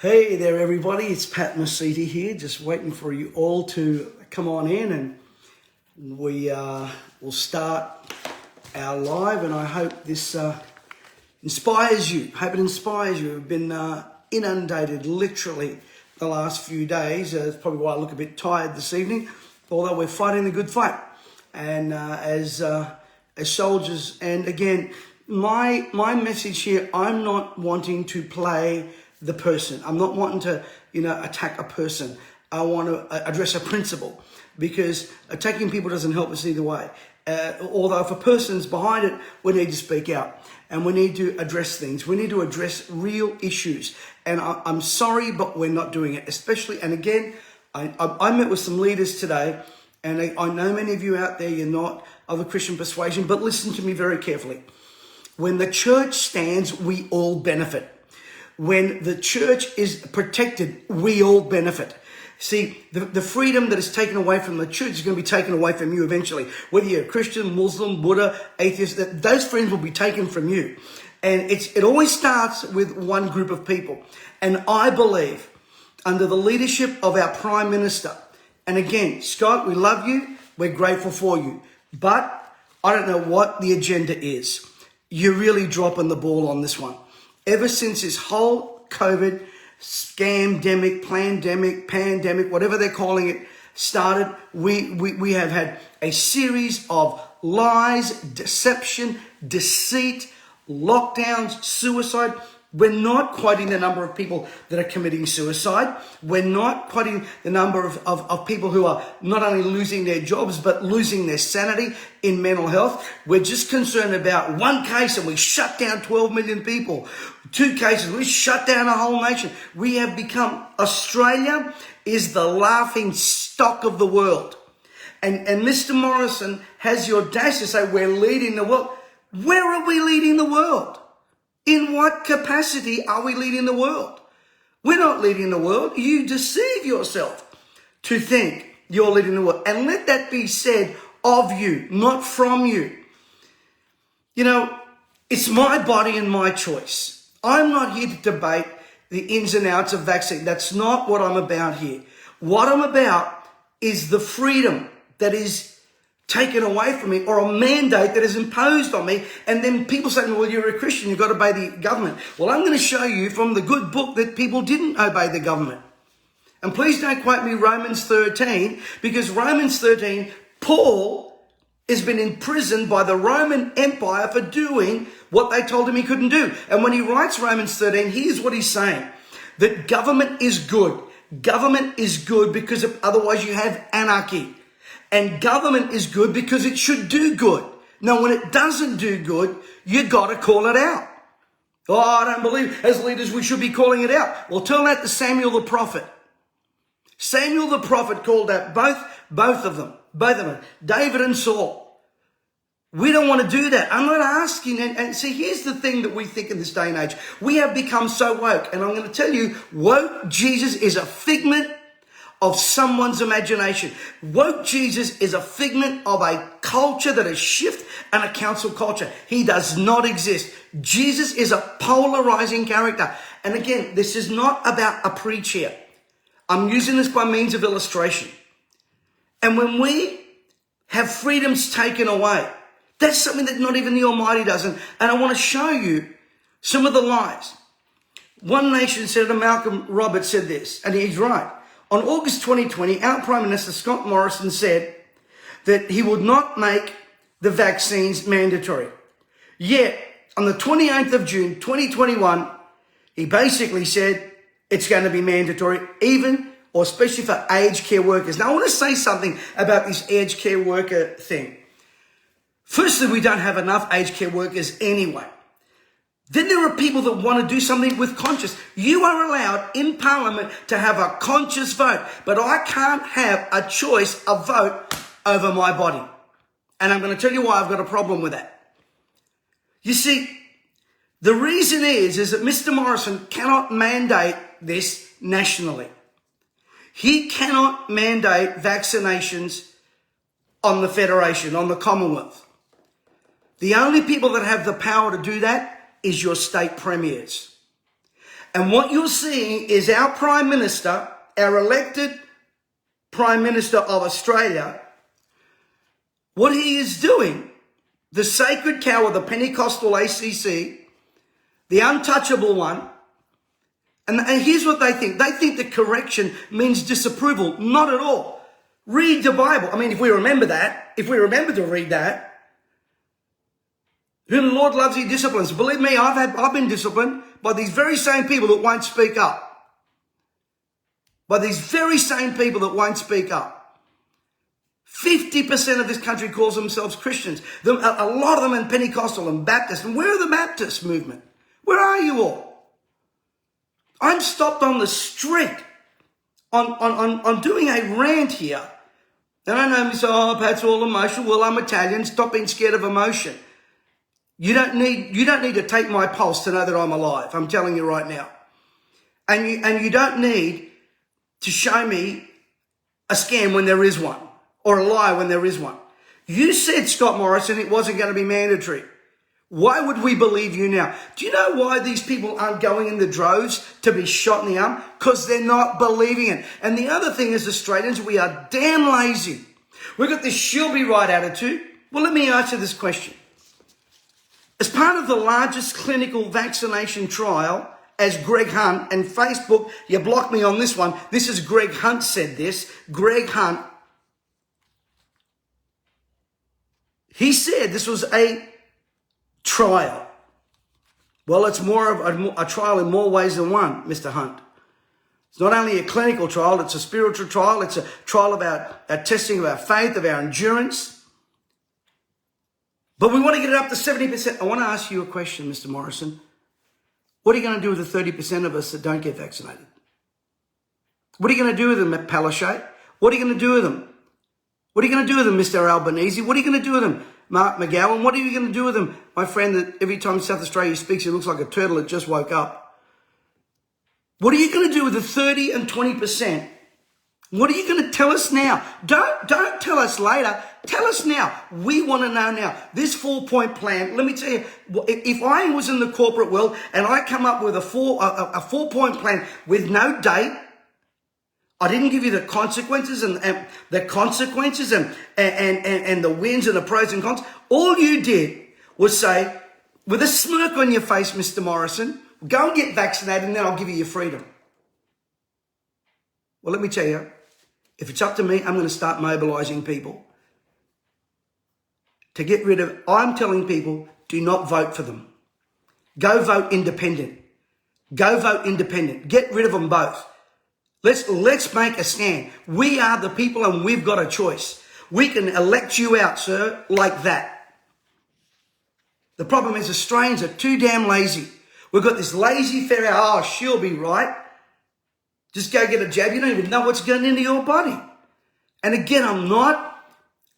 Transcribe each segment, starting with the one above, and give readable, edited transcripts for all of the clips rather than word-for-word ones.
Hey there, everybody. It's Pat Mesiti here, just waiting for you all to come on in, and we will start our live. And I hope this inspires you. Hope it inspires you. We've been inundated literally the last few days. That's probably why I look a bit tired this evening, although we're fighting the good fight. And as soldiers, and again, my message here, I'm not wanting to play the person. I'm not wanting to, attack a person. I want to address a principle, because attacking people doesn't help us either way. Although if a person's behind it, we need to speak out and we need to address things. We need to address real issues. And I'm sorry, but we're not doing it. Especially, and again, I met with some leaders today, and I know many of you out there, you're not of a Christian persuasion, but listen to me very carefully. When the church stands, we all benefit. When the church is protected, we all benefit. See, the freedom that is taken away from the church is going to be taken away from you eventually. Whether you're a Christian, Muslim, Buddha, atheist, those friends will be taken from you. And it always starts with one group of people. And I believe, under the leadership of our Prime Minister, and again, Scott, we love you, we're grateful for you, but I don't know what the agenda is. You're really dropping the ball on this one. Ever since this whole COVID scamdemic, pandemic, whatever they're calling it, started, we have had a series of lies, deception, deceit, lockdowns, suicide. We're not quoting the number of people that are committing suicide. We're not quoting the number of people who are not only losing their jobs, but losing their sanity in mental health. We're just concerned about one case and we shut down 12 million people. 2 cases, we shut down a whole nation. We have become, Australia is the laughing stock of the world. And Mr. Morrison has the audacity to say we're leading the world. Where are we leading the world? In what capacity are we leading the world? We're not leading the world. You deceive yourself to think you're leading the world. And let that be said of you, not from you. It's my body and my choice. I'm not here to debate the ins and outs of vaccine. That's not what I'm about here. What I'm about is the freedom that is taken away from me, or a mandate that is imposed on me. And then people say to me, well, you're a Christian, you've got to obey the government. Well, I'm going to show you from the good book that people didn't obey the government. And please don't quote me Romans 13, because Romans 13, Paul has been imprisoned by the Roman Empire for doing what they told him he couldn't do. And when he writes Romans 13, here's what he's saying: that government is good. Government is good because otherwise you have anarchy. And government is good because it should do good. Now, when it doesn't do good, you got to call it out. Oh, I don't believe as leaders we should be calling it out. Well, tell that to Samuel the prophet. Samuel the prophet called out both of them, David and Saul. We don't want to do that. I'm not asking. And see, here's the thing that we think in this day and age. We have become so woke. And I'm going to tell you, woke Jesus is a figment of someone's imagination. Woke Jesus is a figment of a culture that is shift and a council culture. He does not exist. Jesus is a polarizing character. And again, this is not about a preach here. I'm using this by means of illustration. And when we have freedoms taken away, that's something that not even the Almighty does. And I want to show you some of the lies. One Nation Senator Malcolm Roberts said this, and he's right. On August 2020, our Prime Minister Scott Morrison said that he would not make the vaccines mandatory. Yet, on the 28th of June 2021, he basically said it's going to be mandatory, even or especially for aged care workers. Now, I want to say something about this aged care worker thing. Firstly, we don't have enough aged care workers anyway. Then there are people that want to do something with conscience. You are allowed in Parliament to have a conscious vote, but I can't have a choice, a vote over my body. And I'm going to tell you why I've got a problem with that. You see, the reason is that Mr. Morrison cannot mandate this nationally. He cannot mandate vaccinations on the Federation, on the Commonwealth. The only people that have the power to do that is your state premiers. And what you're seeing is our Prime Minister, our elected Prime Minister of Australia, what he is doing, the sacred cow of the Pentecostal ACC, the untouchable one, and here's what they think. They think that correction means disapproval. Not at all. Read the Bible. I mean, if we remember that, if we remember to read that, whom the Lord loves, he disciplines. Believe me, I've been disciplined by these very same people that won't speak up. By these very same people that won't speak up. 50% of this country calls themselves Christians. A lot of them in Pentecostal and Baptist. And where are the Baptist movement? Where are you all? I'm stopped on the street on doing a rant here. And I know me say, oh, Pat's all emotional. Well, I'm Italian. Stop being scared of emotion. You don't need to take my pulse to know that I'm alive. I'm telling you right now. And you don't need to show me a scam when there is one, or a lie when there is one. You said, Scott Morrison, it wasn't going to be mandatory. Why would we believe you now? Do you know why these people aren't going in the droves to be shot in the arm? Because they're not believing it. And the other thing is, Australians, we are damn lazy. We've got this she'll be right attitude. Well, let me answer this question. As part of the largest clinical vaccination trial, as Greg Hunt, and Facebook, you blocked me on this one. This is Greg Hunt said this. Greg Hunt, he said this was a trial. Well, it's more of a trial in more ways than one, Mr. Hunt. It's not only a clinical trial, it's a spiritual trial. It's a trial about our testing of our faith, of our endurance. But we want to get it up to 70%. I want to ask you a question, Mr. Morrison. What are you going to do with the 30% of us that don't get vaccinated? What are you going to do with them, Matt Palaszczuk? What are you going to do with them? What are you going to do with them, Mr. Albanese? What are you going to do with them, Mark McGowan? What are you going to do with them? My friend that every time South Australia speaks, he looks like a turtle that just woke up. What are you going to do with the 30 and 20%? What are you going to tell us now? Don't tell us later. Tell us now. We want to know now. This 4-point plan, let me tell you, if I was in the corporate world and I come up with a 4-point plan with no date, I didn't give you the consequences and the consequences and the wins and the pros and cons. All you did was say, with a smirk on your face, Mr. Morrison, go and get vaccinated and then I'll give you your freedom. Well, let me tell you, if it's up to me, I'm going to start mobilizing people to get rid of. I'm telling people, do not vote for them. Go vote independent. Go vote independent. Get rid of them both. Let's make a stand. We are the people and we've got a choice. We can elect you out, sir, like that. The problem is Australians are too damn lazy. We've got this lazy fair, oh, she'll be right. Just go get a jab. You don't even know what's going into your body. And again, I'm not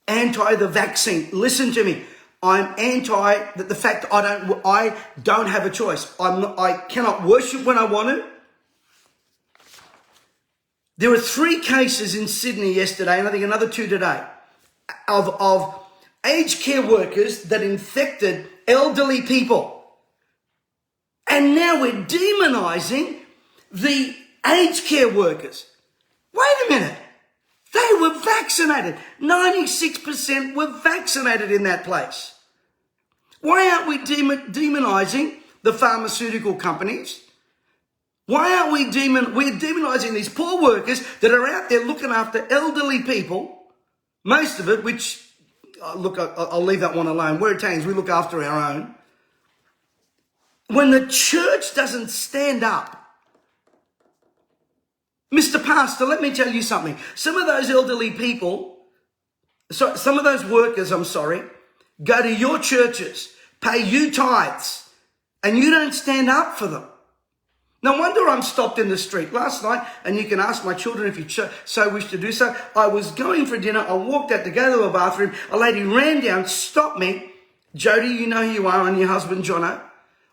anti the vaccine. Listen to me. I'm anti the fact I don't have a choice. I cannot worship when I want to. There were 3 cases in Sydney yesterday, and I think another 2 today, of aged care workers that infected elderly people. And now we're demonising the aged care workers. Wait a minute. They were vaccinated. 96% were vaccinated in that place. Why aren't we demonising the pharmaceutical companies? Why aren't we we're demonising these poor workers that are out there looking after elderly people, most of it, which, look, I'll leave that one alone. We're Italians, we look after our own. When the church doesn't stand up, Mr. Pastor, let me tell you something. Some of those elderly people, some of those workers, go to your churches, pay you tithes, and you don't stand up for them. No wonder I'm stopped in the street. Last night, and you can ask my children if you so wish to do so, I was going for dinner. I walked out to go to a bathroom. A lady ran down, stopped me. Jody, you know who you are, and your husband, Jono.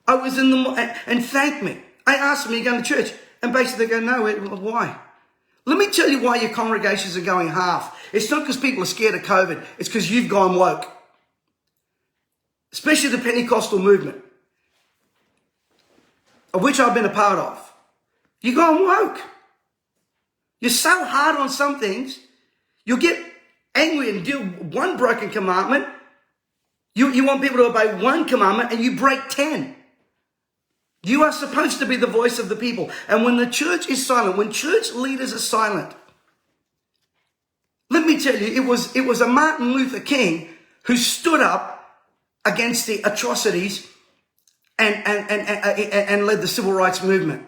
I was in the, and thanked me. I asked them, are you going to church? And basically they go, no, why? Let me tell you why your congregations are going half. It's not because people are scared of COVID. It's because you've gone woke. Especially the Pentecostal movement, of which I've been a part of. You're going woke. You're so hard on some things, you'll get angry and do one broken commandment. You want people to obey one commandment and you break 10. You are supposed to be the voice of the people. And when the church is silent, when church leaders are silent, let me tell you, it was a Martin Luther King who stood up against the atrocities and led the civil rights movement.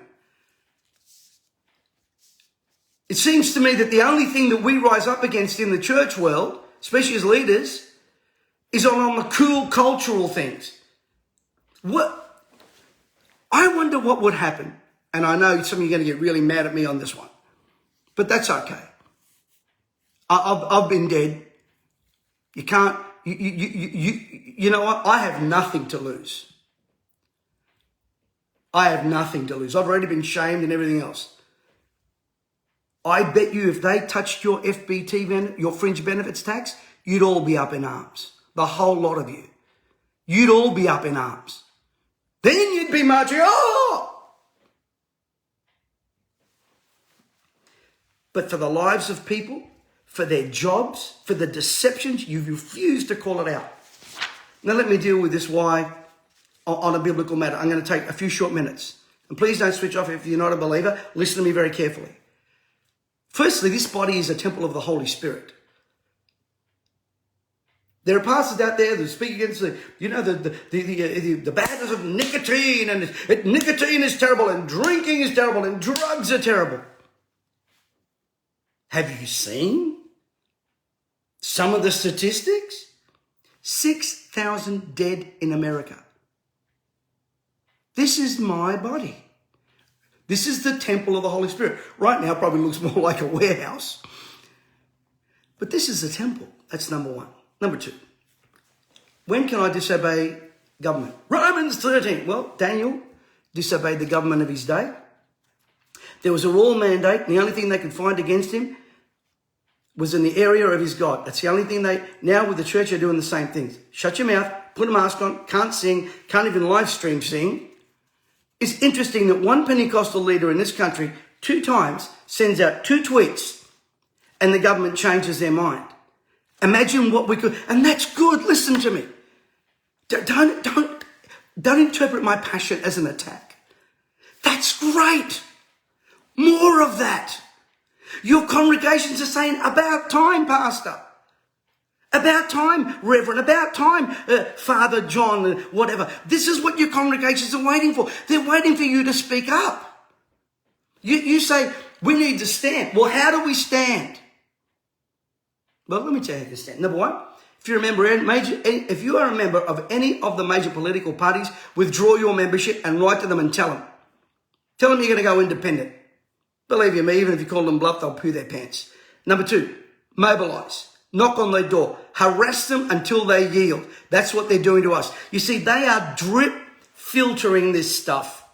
It seems to me that the only thing that we rise up against in the church world, especially as leaders, is on the cool cultural things. I wonder what would happen, and I know some of you are going to get really mad at me on this one, but that's okay. I've been dead. You can't, you know what? I have nothing to lose. I have nothing to lose. I've already been shamed and everything else. I bet you if they touched your FBT, your fringe benefits tax, you'd all be up in arms. The whole lot of you. You'd all be up in arms. Then you'd be marching, oh! But for the lives of people, for their jobs, for the deceptions, you refuse to call it out. Now let me deal with this why on a biblical matter. I'm going to take a few short minutes. And please don't switch off if you're not a believer. Listen to me very carefully. Firstly, this body is a temple of the Holy Spirit. There are pastors out there that speak against the badness of nicotine, and nicotine is terrible, and drinking is terrible, and drugs are terrible. Have you seen some of the statistics? 6,000 dead in America. This is my body. This is the temple of the Holy Spirit. Right now, it probably looks more like a warehouse. But this is a temple. That's number one. Number two, when can I disobey government? Romans 13. Well, Daniel disobeyed the government of his day. There was a royal mandate, and the only thing they could find against him was in the area of his God. That's the only thing now with the church are doing the same things. Shut your mouth, put a mask on, can't sing, can't even live stream sing. It's interesting that one Pentecostal leader in this country 2 times sends out 2 tweets and the government changes their mind. Imagine what we could, and that's good. Listen to me. Don't interpret my passion as an attack. That's great. More of that. Your congregations are saying, about time, Pastor. About time, Reverend. About time, Father John, whatever. This is what your congregations are waiting for. They're waiting for you to speak up. You say, we need to stand. Well, how do we stand? Well, let me tell you how to stand. Number one, if you are a member of any of the major political parties, withdraw your membership and write to them and tell them. Tell them you're going to go independent. Believe you me, even if you call them bluff, they'll poo their pants. Number two, mobilize. Knock on their door. Harass them until they yield. That's what they're doing to us. You see, they are drip filtering this stuff.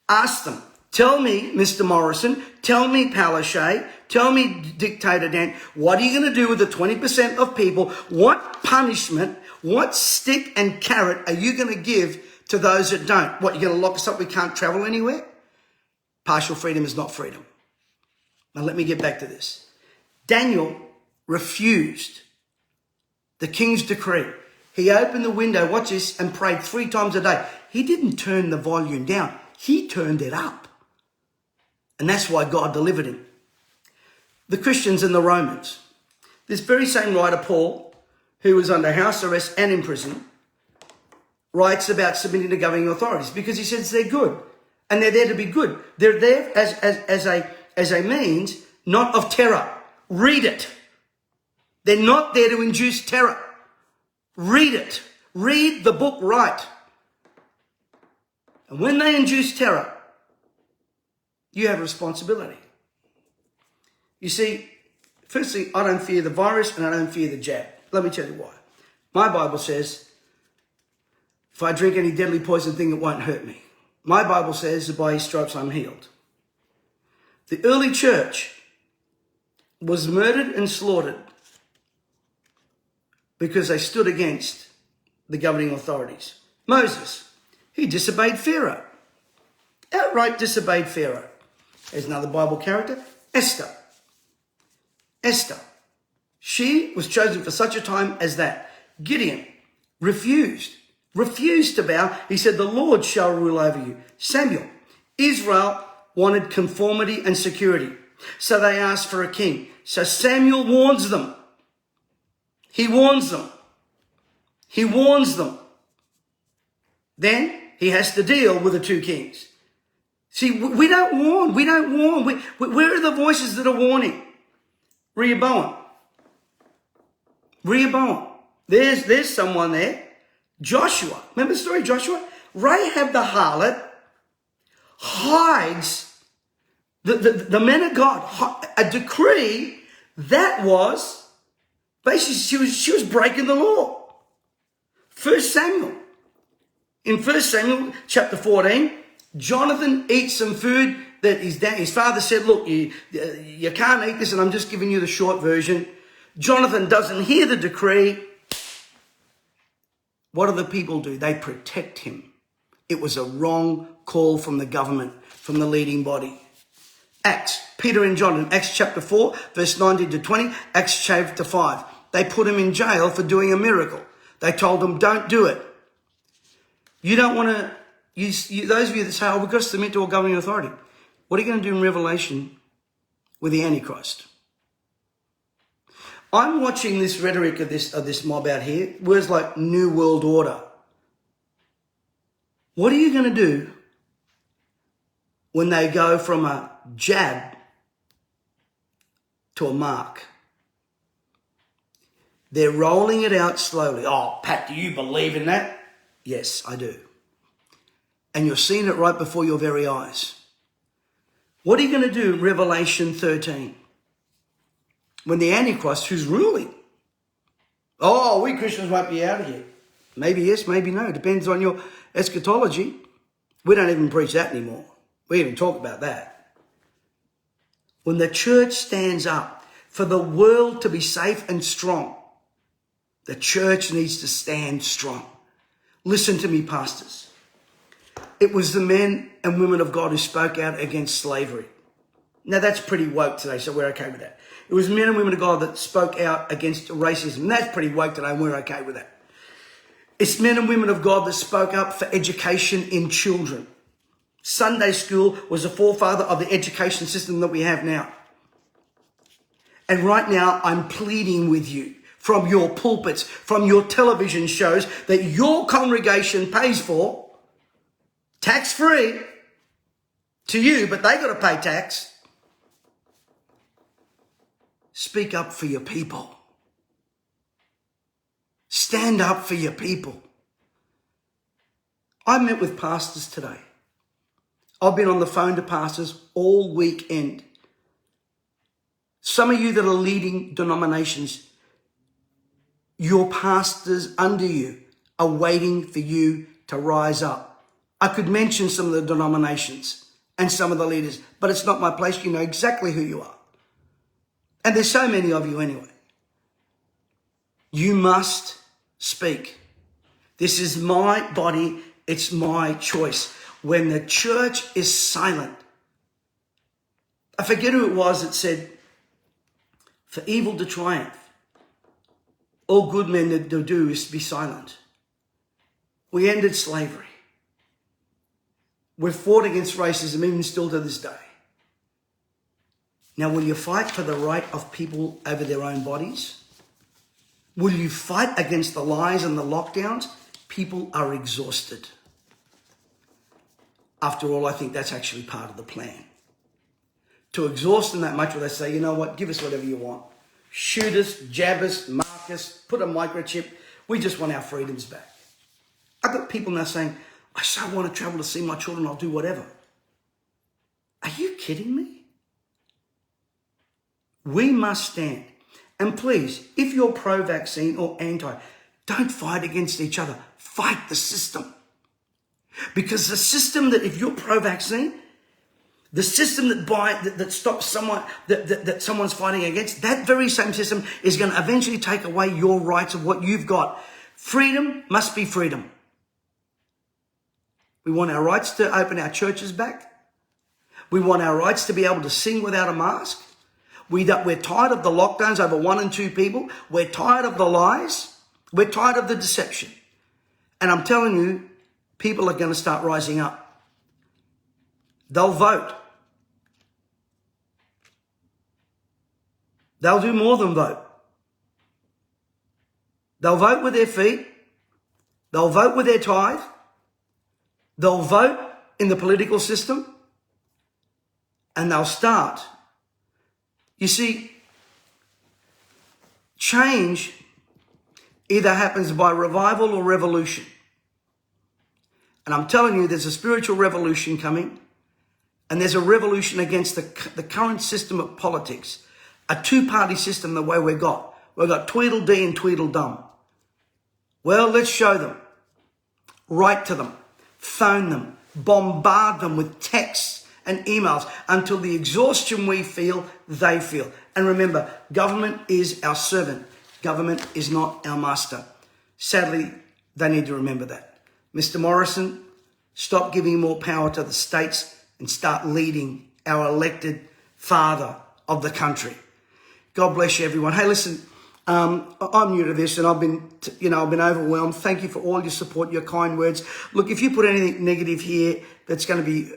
Ask them. Tell me, Mr. Morrison, tell me, Palaszczuk, tell me, Dictator Dan, what are you going to do with the 20% of people? What punishment, what stick and carrot are you going to give to those that don't? What, you're going to lock us up, we can't travel anywhere? Partial freedom is not freedom. Now let me get back to this. Daniel refused the king's decree. He opened the window, watch this, and prayed 3 times a day. He didn't turn the volume down. He turned it up. And that's why God delivered him. The Christians and the Romans. This very same writer, Paul, who was under house arrest and in prison, writes about submitting to governing authorities because he says they're good. And they're there to be good. They're there as a means, not of terror. Read it. They're not there to induce terror. Read it. Read the book right. And when they induce terror, you have a responsibility. You see, firstly, I don't fear the virus and I don't fear the jab. Let me tell you why. My Bible says, if I drink any deadly poison thing, it won't hurt me. My Bible says that by his stripes I'm healed. The early church was murdered and slaughtered because they stood against the governing authorities. Moses, he disobeyed Pharaoh. outright disobeyed Pharaoh. There's another Bible character, Esther. Esther. She was chosen for such a time as that. Gideon refused to bow. He said, the Lord shall rule over you. Samuel. Israel wanted conformity and security, so they asked for a king. So Samuel warns them. He warns them. He warns them. Then he has to deal with the two kings. See, we don't warn. We don't warn. Where are the voices that are warning? Rehoboam. There's someone there. Joshua. Remember the story of Joshua? Rahab the harlot hides the men of God. A decree that was basically she was breaking the law. In 1 Samuel chapter 14, Jonathan eats some food that his father said, look, you can't eat this, and I'm just giving you the short version. Jonathan doesn't hear the decree. What do the people do? They protect him. It was a wrong call from the government, from the leading body. Acts, Peter and John in Acts chapter 4, verse 19 to 20, Acts chapter 5. They put him in jail for doing a miracle. They told him, don't do it. You don't want to, those of you that say, oh, we've got to submit to a governing authority. What are you going to do in Revelation with the Antichrist? I'm watching this rhetoric of this mob out here. Words like New World Order. What are you going to do when they go from a jab to a mark? They're rolling it out slowly. Oh, Pat, do you believe in that? Yes, I do. And you're seeing it right before your very eyes. What are you going to do in Revelation 13? When the Antichrist, who's ruling, oh, we Christians won't be out of here. Maybe yes, maybe no. Depends on your eschatology. We don't even preach that anymore. We even talk about that. When the church stands up for the world to be safe and strong, the church needs to stand strong. Listen to me, pastors. It was the men and women of God who spoke out against slavery. Now, that's pretty woke today, so we're okay with that. It was men and women of God that spoke out against racism. That's pretty woke today, and we're okay with that. It's men and women of God that spoke up for education in children. Sunday school was the forefather of the education system that we have now. And right now, I'm pleading with you from your pulpits, from your television shows that your congregation pays for, tax-free to you, but they got to pay tax. Speak up for your people. Stand up for your people. I met with pastors today. I've been on the phone to pastors all weekend. Some of you that are leading denominations, your pastors under you are waiting for you to rise up. I could mention some of the denominations and some of the leaders, but it's not my place. You know exactly who you are. And there's so many of you anyway. You must speak. This is my body. It's my choice. When the church is silent, I forget who it was that said, for evil to triumph, all good men to do is to be silent. We ended slavery. We've fought against racism even still to this day. Now, will you fight for the right of people over their own bodies? Will you fight against the lies and the lockdowns? People are exhausted. After all, I think that's actually part of the plan. To exhaust them that much where they say, you know what, give us whatever you want. Shoot us, jab us, mark us, put a microchip. We just want our freedoms back. I've got people now saying, I so want to travel to see my children, I'll do whatever. Are you kidding me? We must stand. And please, if you're pro-vaccine or anti, don't fight against each other. Fight the system. Because the system that, if you're pro-vaccine, the system that stops someone, that someone's fighting against, that very same system is going to eventually take away your rights of what you've got. Freedom must be freedom. We want our rights to open our churches back. We want our rights to be able to sing without a mask. We're tired of the lockdowns over 1 and 2 people. We're tired of the lies. We're tired of the deception. And I'm telling you, people are going to start rising up. They'll vote. They'll do more than vote. They'll vote with their feet. They'll vote with their tithe. They'll vote in the political system. And they'll start. You see, change either happens by revival or revolution. And I'm telling you, there's a spiritual revolution coming. And there's a revolution against the current system of politics. A two-party system the way we've got. We've got Tweedledee and Tweedledum. Well, let's show them. Write to them. Phone them. Bombard them with texts and emails until the exhaustion we feel, they feel. And remember, government is our servant. Government is not our master. Sadly, they need to remember that. Mr. Morrison, stop giving more power to the states and start leading our elected father of the country. God bless you, everyone. Hey, listen, I'm new to this and I've been overwhelmed. Thank you for all your support, your kind words. Look, if you put anything negative here that's going to be,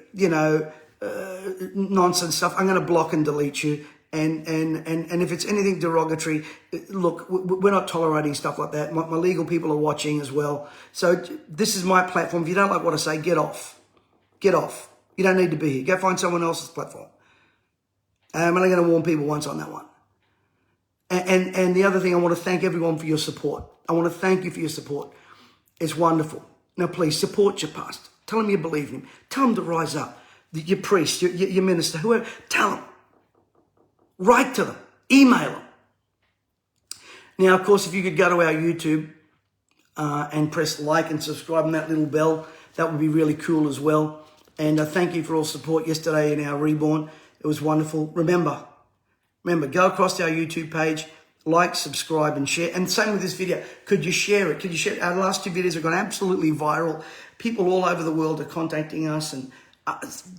nonsense stuff, I'm going to block and delete you. And if it's anything derogatory, look, we're not tolerating stuff like that. My legal people are watching as well. So this is my platform. If you don't like what I say, get off. Get off. You don't need to be here. Go find someone else's platform. I'm only going to warn people once on that one. And the other thing, I want to thank everyone for your support. I want to thank you for your support. It's wonderful. Now, please support your pastor. Tell him you believe in him. Tell him to rise up. Your priest, your minister, whoever, tell them. Write to them. Email them. Now, of course, if you could go to our YouTube and press like and subscribe and that little bell, that would be really cool as well. And thank you for all support yesterday in our reborn. It was wonderful. Remember, go across to our YouTube page, like, subscribe, and share. And same with this video. Could you share it? Could you share it? Our last 2 videos have gone absolutely viral. People all over the world are contacting us and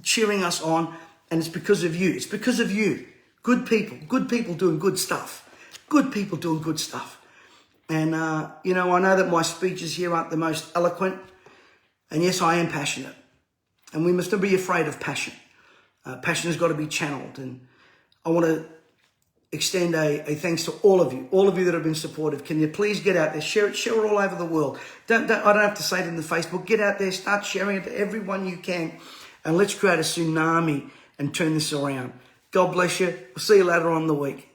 cheering us on. And it's because of you. It's because of you. Good people doing good stuff. Good people doing good stuff. And, I know that my speeches here aren't the most eloquent. And yes, I am passionate. And we must not be afraid of passion. Passion has got to be channeled. And I want to extend a thanks to all of you that have been supportive. Can you please get out there, share it all over the world. I don't have to say it in the Facebook. Get out there, start sharing it to everyone you can, and let's create a tsunami and turn this around. God bless you. We'll see you later on in the week.